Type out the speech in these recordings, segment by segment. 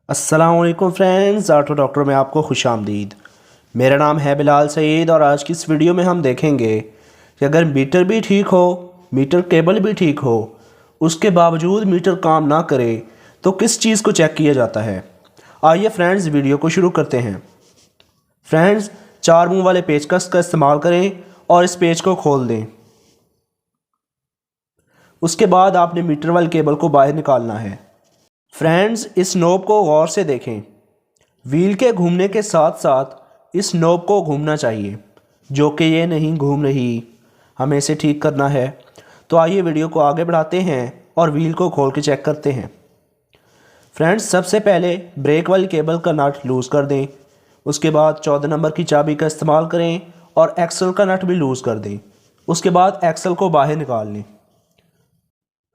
अस्सलामुअलैकुम friends, auto doctor में आपको खुशामदीद। मेरा नाम है बिलाल सईद और आज की इस वीडियो में हम देखेंगे कि अगर मीटर भी ठीक हो, मीटर केबल भी ठीक हो, उसके बावजूद मीटर काम ना करे तो किस चीज़ को चेक किया जाता है। आइए फ्रेंड्स वीडियो को शुरू करते हैं। फ्रेंड्स, 4 मुंह वाले पेचकस का इस्तेमाल करें और इस पेच को खोल दें। उसके बाद आपने मीटर वाले केबल को बाहर निकालना है। फ्रेंड्स, इस नोब को गौर से देखें। व्हील के घूमने के साथ साथ इस नोब को घूमना चाहिए, जो कि ये नहीं घूम रही। हमें इसे ठीक करना है। तो आइए वीडियो को आगे बढ़ाते हैं और व्हील को खोल के चेक करते हैं। फ्रेंड्स, सबसे पहले ब्रेक वाली केबल का नट लूज़ कर दें। उसके बाद 14 नंबर की चाबी का इस्तेमाल करें और एक्सल का नट भी लूज़ कर दें। उसके बाद एक्सल को बाहर निकाल लें।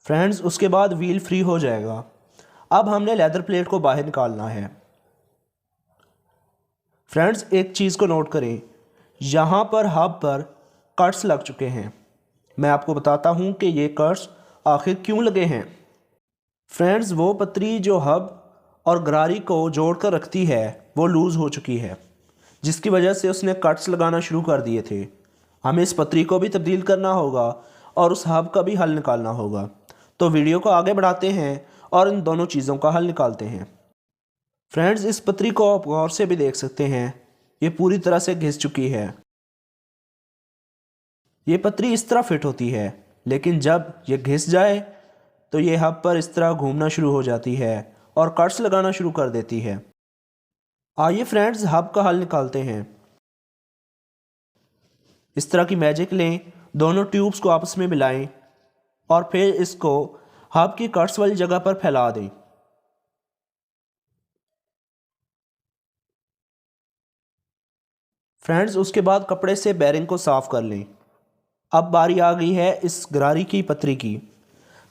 फ्रेंड्स, उसके बाद व्हील फ्री हो जाएगा। अब हमने लेदर प्लेट को बाहर निकालना है। फ्रेंड्स, एक चीज़ को नोट करें, यहाँ पर हब पर कट्स लग चुके हैं। मैं आपको बताता हूँ कि ये कट्स आखिर क्यों लगे हैं। फ्रेंड्स, वो पतरी जो हब और गरारी को जोड़ कर रखती है वो लूज़ हो चुकी है, जिसकी वजह से उसने कट्स लगाना शुरू कर दिए थे। हमें इस पतरी को भी तब्दील करना होगा और उस हब का भी हल निकालना होगा। तो वीडियो को आगे बढ़ाते हैं और इन दोनों चीज़ों का हल निकालते हैं। फ्रेंड्स, इस पतरी को आप गौर से भी देख सकते हैं, ये पूरी तरह से घिस चुकी है। ये पतरी इस तरह फिट होती है, लेकिन जब ये घिस जाए तो ये हब पर इस तरह घूमना शुरू हो जाती है और कट्स लगाना शुरू कर देती है। आइए फ्रेंड्स, हब का हल निकालते हैं। इस तरह की मैजिक लें, दोनों ट्यूब्स को आपस में मिलाएं और फिर इसको हब की कट्स वाली जगह पर फैला दें। फ्रेंड्स, उसके बाद कपड़े से बेरिंग को साफ़ कर लें। अब बारी आ गई है इस गरारी की पतरी की।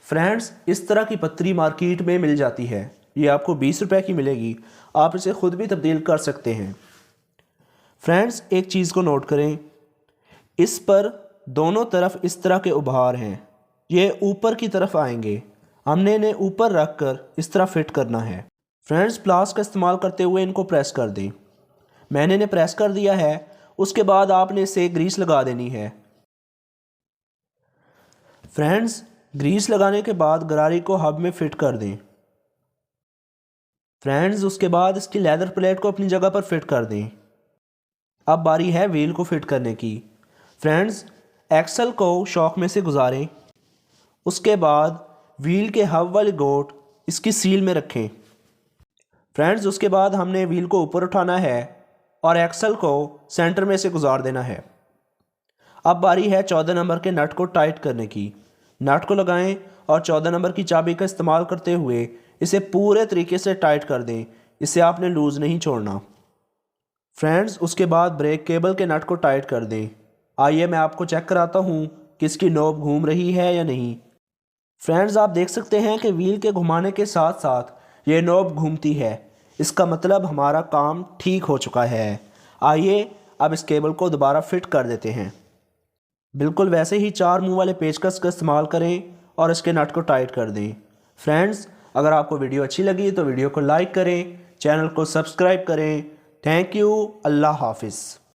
फ्रेंड्स, इस तरह की पतरी मार्केट में मिल जाती है। ये आपको 20 रुपए की मिलेगी। आप इसे खुद भी तब्दील कर सकते हैं। फ्रेंड्स, एक चीज़ को नोट करें, इस पर दोनों तरफ इस तरह के उभार हैं। ये ऊपर की तरफ आएंगे। हमने इन्हें ऊपर रख कर इस तरह फिट करना है। फ्रेंड्स, प्लास का इस्तेमाल करते हुए इनको प्रेस कर दें। मैंने इन्हें प्रेस कर दिया है। उसके बाद आपने इसे ग्रीस लगा देनी है। फ्रेंड्स, ग्रीस लगाने के बाद गरारी को हब में फिट कर दें। फ्रेंड्स, उसके बाद इसकी लेदर प्लेट को अपनी जगह पर फिट कर दें। अब बारी है व्हील को फिट करने की। फ्रेंड्स, एक्सल को शॉक में से गुजारें। उसके बाद व्हील के हब वाली गोट इसकी सील में रखें। फ्रेंड्स, उसके बाद हमने व्हील को ऊपर उठाना है और एक्सल को सेंटर में से गुजार देना है। अब बारी है 14 नंबर के नट को टाइट करने की। नट को लगाएं और 14 नंबर की चाबी का इस्तेमाल करते हुए इसे पूरे तरीके से टाइट कर दें। इसे आपने लूज़ नहीं छोड़ना। फ्रेंड्स, उसके बाद ब्रेक केबल के नट को टाइट कर दें। आइए मैं आपको चेक कराता हूँ कि इसकी नोब घूम रही है या नहीं। फ्रेंड्स, आप देख सकते हैं कि व्हील के घुमाने के साथ साथ ये नोब घूमती है। इसका मतलब हमारा काम ठीक हो चुका है। आइए अब इस केबल को दोबारा फिट कर देते हैं। बिल्कुल वैसे ही 4 मुंह वाले पेचकस का इस्तेमाल करें और इसके नट को टाइट कर दें। फ्रेंड्स, अगर आपको वीडियो अच्छी लगी तो वीडियो को लाइक करें, चैनल को सब्सक्राइब करें। Thank you. अल्लाह हाफिज़।